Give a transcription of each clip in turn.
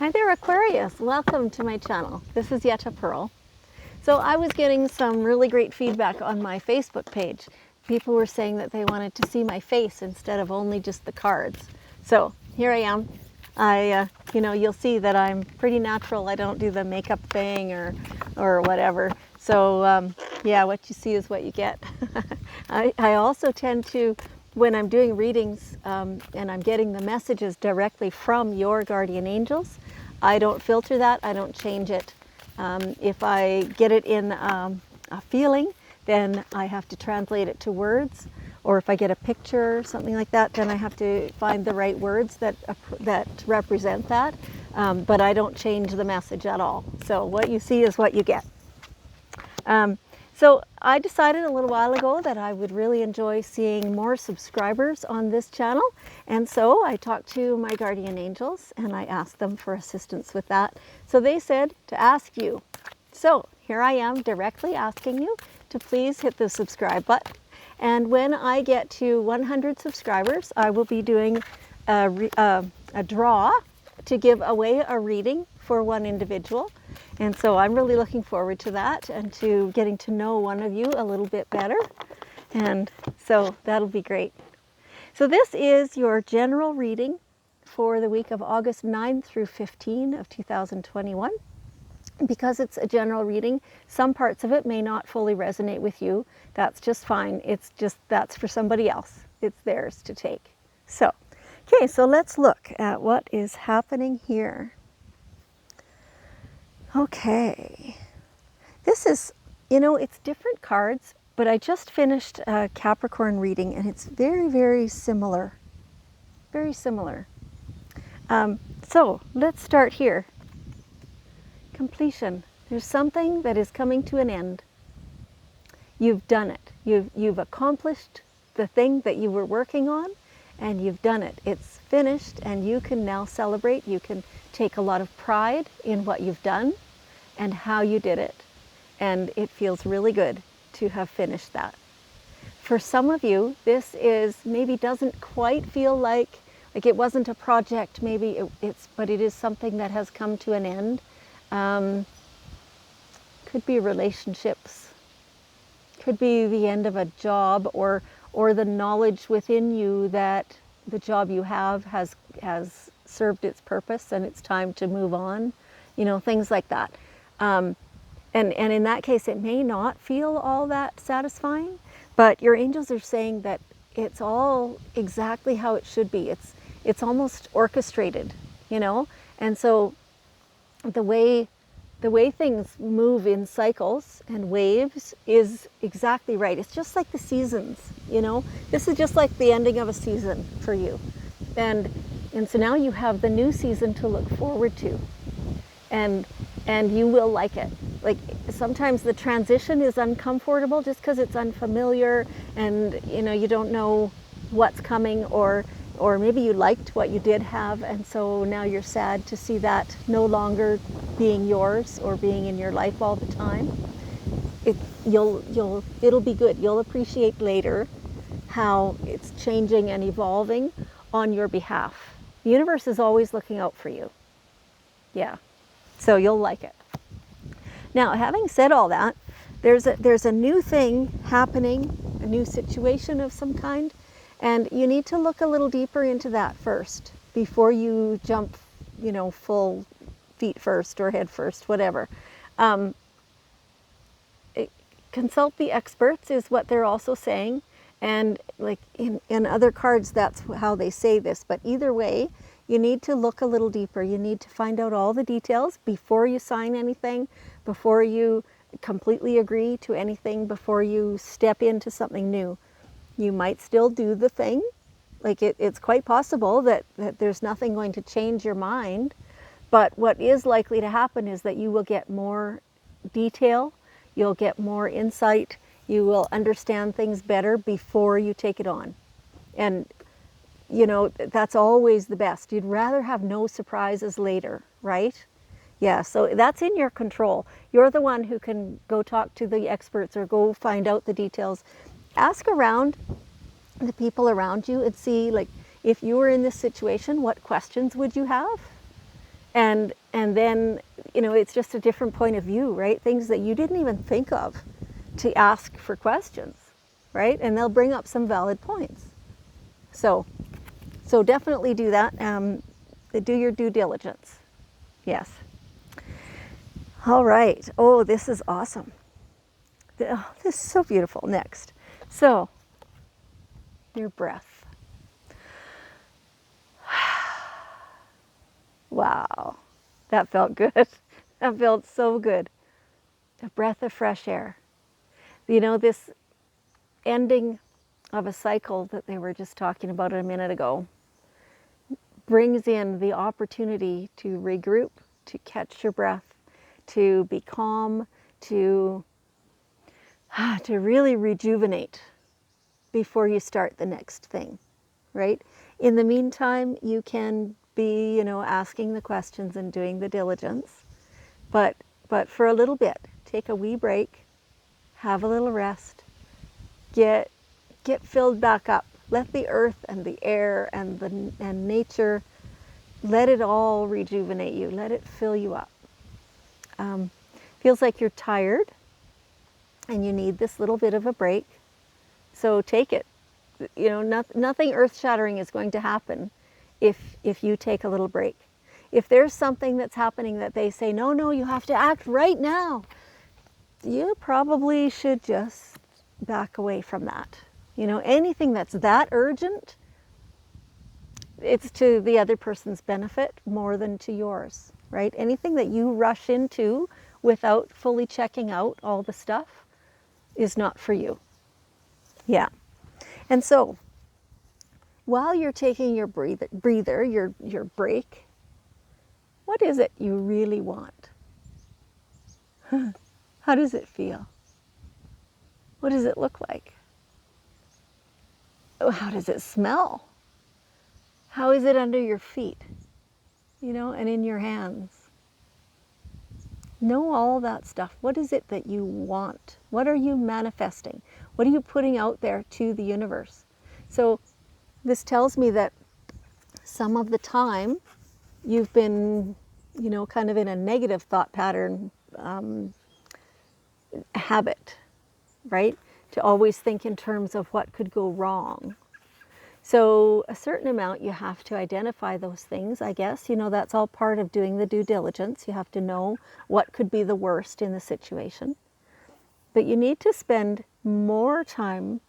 Hi there, Aquarius. Welcome to my channel. This is Yetta Pearl. So I was getting some really great feedback on my Facebook page. People were saying that they wanted to see my face instead of only just the cards. So here I am. You'll see that I'm pretty natural. I don't do the makeup thing or whatever. So yeah, what you see is what you get. I also tend to, when I'm doing readings and I'm getting the messages directly from your guardian angels, I don't filter that, I don't change it. If I get it in a feeling, then I have to translate it to words, or if I get a picture or something like that, then I have to find the right words that represent that, but I don't change the message at all. So what you see is what you get. So I decided a little while ago that I would really enjoy seeing more subscribers on this channel, and so I talked to my guardian angels and I asked them for assistance with that. So they said to ask you. So here I am directly asking you to please hit the subscribe button, and when I get to 100 subscribers, I will be doing a draw to give away a reading for one individual. And so I'm really looking forward to that and to getting to know one of you a little bit better. And so that'll be great. So this is your general reading for the week of August 9 through 15 of 2021. Because it's a general reading, some parts of it may not fully resonate with you. That's just fine. It's just, that's for somebody else. It's theirs to take. So, okay, so let's look at what is happening here. Okay, this is, it's different cards, but I just finished a Capricorn reading and it's very, very similar. Very similar. So let's start here. Completion. There's something that is coming to an end. You've done it. You've accomplished the thing that you were working on, and you've done it. It's finished, and you can now celebrate. You can take a lot of pride in what you've done and how you did it. And it feels really good to have finished that. For some of you, this is maybe doesn't quite feel like it wasn't a project, maybe but it is something that has come to an end. Could be relationships, could be the end of a job, or the knowledge within you that the job you have has served its purpose and it's time to move on, things like that. And in that case, it may not feel all that satisfying, but your angels are saying that it's all exactly how it should be. It's almost orchestrated, and so the way things move in cycles and waves is exactly right. It's just like the seasons, This is just like the ending of a season for you. And so now you have the new season to look forward to. And you will like it. Like sometimes the transition is uncomfortable just because it's unfamiliar and you don't know what's coming, or maybe you liked what you did have, and so now you're sad to see that no longer being yours or being in your life all the time. It'll be good. You'll appreciate later how it's changing and evolving on your behalf. The universe is always looking out for you. Yeah. So you'll like it. Now, having said all that, there's a new thing happening, a new situation of some kind, and you need to look a little deeper into that first before you jump, full feet first or head first, whatever. Consult the experts is what they're also saying, and like in other cards, that's how they say this. But either way, you need to look a little deeper. You need to find out all the details before you sign anything, before you completely agree to anything, before you step into something new. You might still do the thing. Like it's quite possible that there's nothing going to change your mind, but what is likely to happen is that you will get more detail, you'll get more insight, you will understand things better before you take it on. And that's always the best. You'd rather have no surprises later, right? Yeah, so that's in your control. You're the one who can go talk to the experts or go find out the details. Ask around the people around you and see, like, if you were in this situation, what questions would you have? And then, you know, it's just a different point of view, right? Things that you didn't even think of to ask for questions, right? And they'll bring up some valid points. So definitely do that. Do your due diligence. Yes. All right. Oh, this is awesome. Oh, this is so beautiful. Next. So, your breath. Wow. That felt good. That felt so good. A breath of fresh air. You know, this ending of a cycle that they were just talking about a minute ago brings in the opportunity to regroup, to catch your breath, to be calm, to really rejuvenate before you start the next thing, right? In the meantime, you can be, you know, asking the questions and doing the diligence, but for a little bit, take a wee break, have a little rest, get filled back up. Let the earth and the air and nature, let it all rejuvenate you. Let it fill you up. Feels like you're tired and you need this little bit of a break. So take it. You know, nothing earth-shattering is going to happen if you take a little break. If there's something that's happening that they say, no, you have to act right now, you probably should just back away from that. You know, anything that's that urgent, it's to the other person's benefit more than to yours, right? Anything that you rush into without fully checking out all the stuff is not for you. Yeah. And so, while you're taking your breather, your break, what is it you really want? How does it feel? What does it look like? How does it smell? How is it under your feet? You know, and in your hands? Know all that stuff. What is it that you want? What are you manifesting? What are you putting out there to the universe? So this tells me that some of the time you've been, you know, kind of in a negative thought pattern habit, right? To always think in terms of what could go wrong. So a certain amount you have to identify those things, I guess. You know, that's all part of doing the due diligence. You have to know what could be the worst in the situation. But you need to spend more time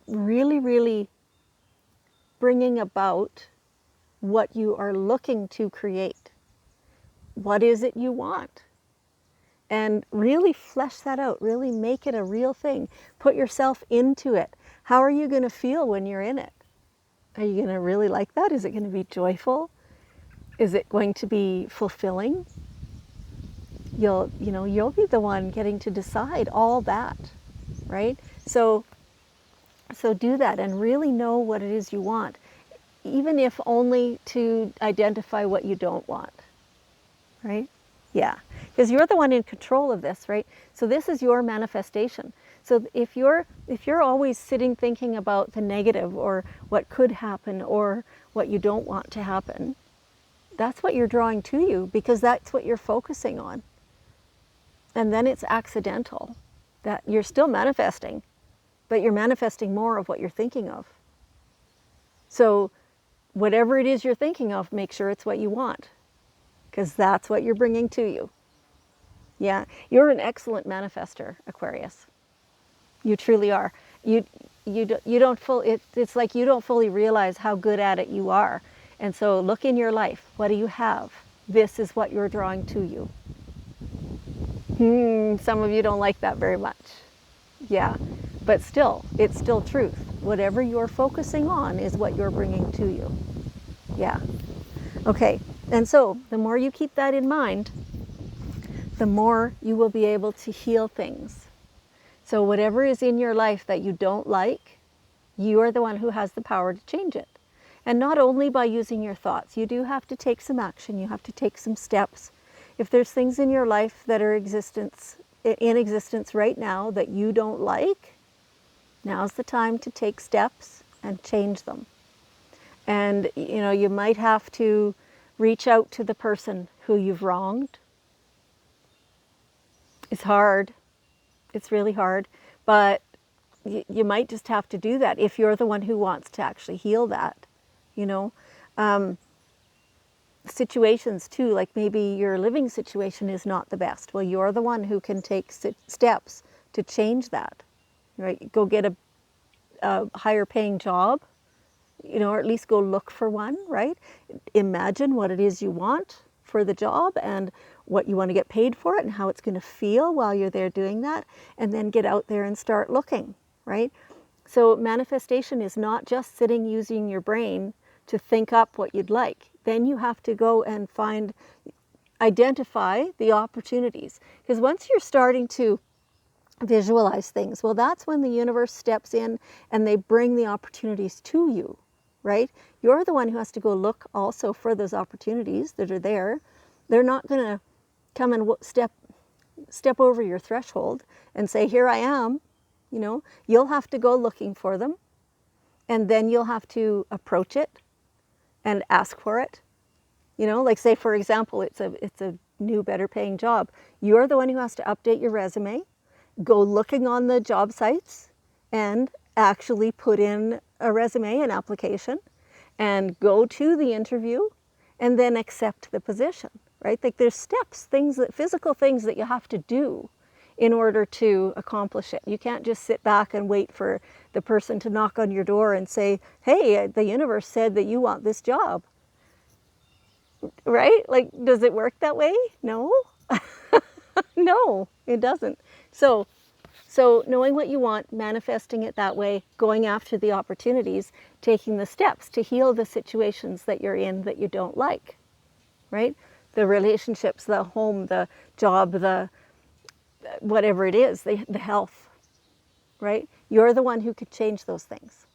really, really bringing about what you are looking to create. What is it you want? And really flesh that out, really make it a real thing. Put yourself into it. How are you going to feel when you're in it? Are you going to really like that? Is it going to be joyful? Is it going to be fulfilling? You'll be the one getting to decide all that, right? So do that and really know what it is you want, even if only to identify what you don't want, right? Yeah, because you're the one in control of this, right? So this is your manifestation. So if you're always sitting thinking about the negative or what could happen or what you don't want to happen, that's what you're drawing to you because that's what you're focusing on. And then it's accidental that you're still manifesting, but you're manifesting more of what you're thinking of. So whatever it is you're thinking of, make sure it's what you want, because that's what you're bringing to you. Yeah, you're an excellent manifester, Aquarius. You truly are. You don't it's like you don't fully realize how good at it you are. And so look in your life. What do you have? This is what you're drawing to you. Some of you don't like that very much. Yeah, but still, it's still truth. Whatever you're focusing on is what you're bringing to you. Yeah. Okay, and so the more you keep that in mind, the more you will be able to heal things. So whatever is in your life that you don't like, you are the one who has the power to change it. And not only by using your thoughts, you do have to take some action, you have to take some steps. If there's things in your life that are in existence right now that you don't like, now's the time to take steps and change them. And you know, you might have to reach out to the person who you've wronged. It's hard. It's really hard. But you might just have to do that if you're the one who wants to actually heal that, you know. Situations too, like maybe your living situation is not the best. Well, you're the one who can take steps to change that, right? Go get a higher paying job, you know, or at least go look for one, right? Imagine what it is you want for the job and what you want to get paid for it and how it's going to feel while you're there doing that, and then get out there and start looking, right? So manifestation is not just sitting using your brain to think up what you'd like. Then you have to go and identify the opportunities. Because once you're starting to visualize things, well, that's when the universe steps in and they bring the opportunities to you, right? You're the one who has to go look also for those opportunities that are there. They're not going to come and step over your threshold and say, here I am. You know, you'll have to go looking for them, and then you'll have to approach it and ask for it. You know, like say, for example, it's a new, better paying job. You're the one who has to update your resume, go looking on the job sites and actually put in a resume, an application, and go to the interview and then accept the position, right? Like there's steps, physical things that you have to do in order to accomplish it. You can't just sit back and wait for the person to knock on your door and say, hey, the universe said that you want this job. Right? Like, does it work that way? No. No, it doesn't. So knowing what you want, manifesting it that way, going after the opportunities, taking the steps to heal the situations that you're in that you don't like, right? The relationships, the home, the job, the whatever it is, the health, right? You're the one who could change those things.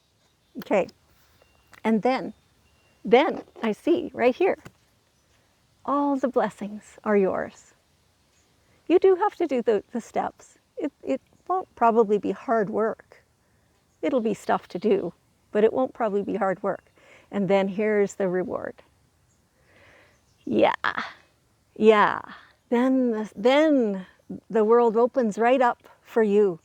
Okay. And then I see right here, all the blessings are yours. You do have to do the steps. It won't probably be hard work. It'll be stuff to do, but it won't probably be hard work. And then here's the reward. Yeah. Then the world opens right up for you.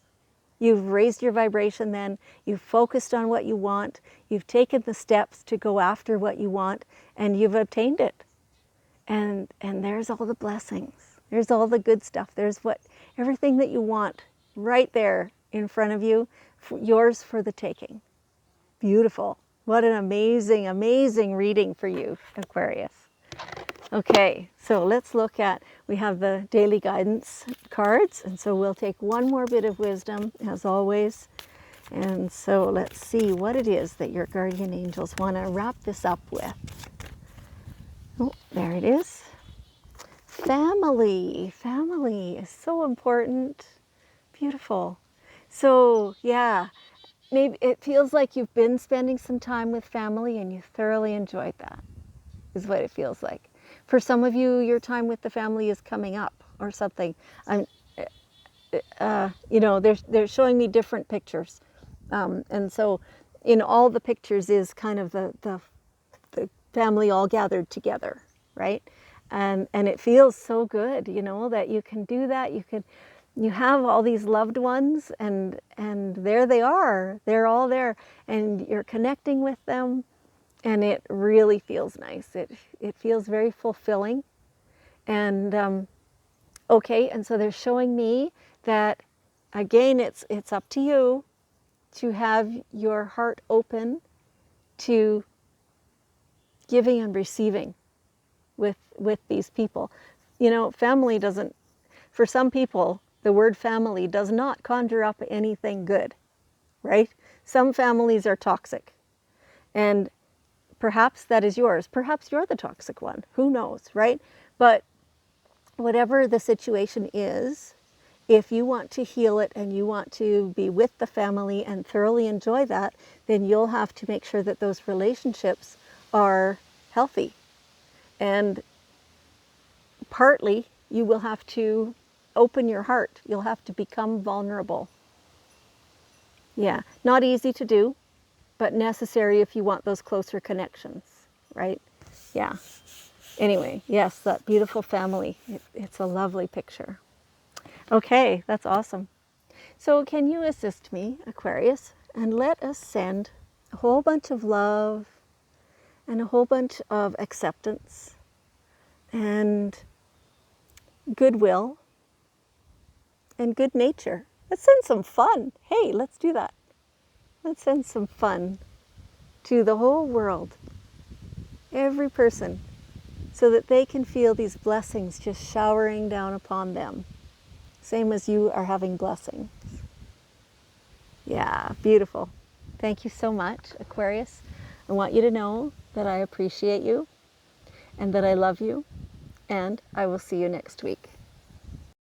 You've raised your vibration then, you've focused on what you want, you've taken the steps to go after what you want, and you've obtained it. And there's all the blessings. There's all the good stuff. There's everything that you want right there in front of you, yours for the taking. Beautiful. What an amazing, amazing reading for you, Aquarius. Okay, so let's look at, we have the daily guidance cards, and so we'll take one more bit of wisdom, as always. And so let's see what it is that your guardian angels want to wrap this up with. Oh, there it is. Family. Family is so important. Beautiful. So, yeah, maybe it feels like you've been spending some time with family and you thoroughly enjoyed that, is what it feels like. For some of you, your time with the family is coming up or something. You know, they're showing me different pictures. And so in all the pictures is kind of the family all gathered together, right? And it feels so good, you know, that you can do that. You have all these loved ones, and there they are. They're all there, and you're connecting with them, and it really feels nice. It feels very fulfilling. And okay, and so they're showing me that, again, it's up to you to have your heart open to giving and receiving with these people. You know, family doesn't, for some people, the word family does not conjure up anything good, right? Some families are toxic, and perhaps that is yours. Perhaps you're the toxic one. Who knows, right? But whatever the situation is, if you want to heal it and you want to be with the family and thoroughly enjoy that, then you'll have to make sure that those relationships are healthy. And partly, you will have to open your heart. You'll have to become vulnerable. Yeah, not easy to do, but necessary if you want those closer connections, right? Yeah. Anyway, yes, that beautiful family. It's a lovely picture. Okay, that's awesome. So can you assist me, Aquarius, and let us send a whole bunch of love and a whole bunch of acceptance and goodwill and good nature. Let's send some fun. Hey, let's do that. Let's send some fun to the whole world, every person, so that they can feel these blessings just showering down upon them, same as you are having blessings. Yeah, beautiful. Thank you so much, Aquarius. I want you to know that I appreciate you and that I love you, and I will see you next week.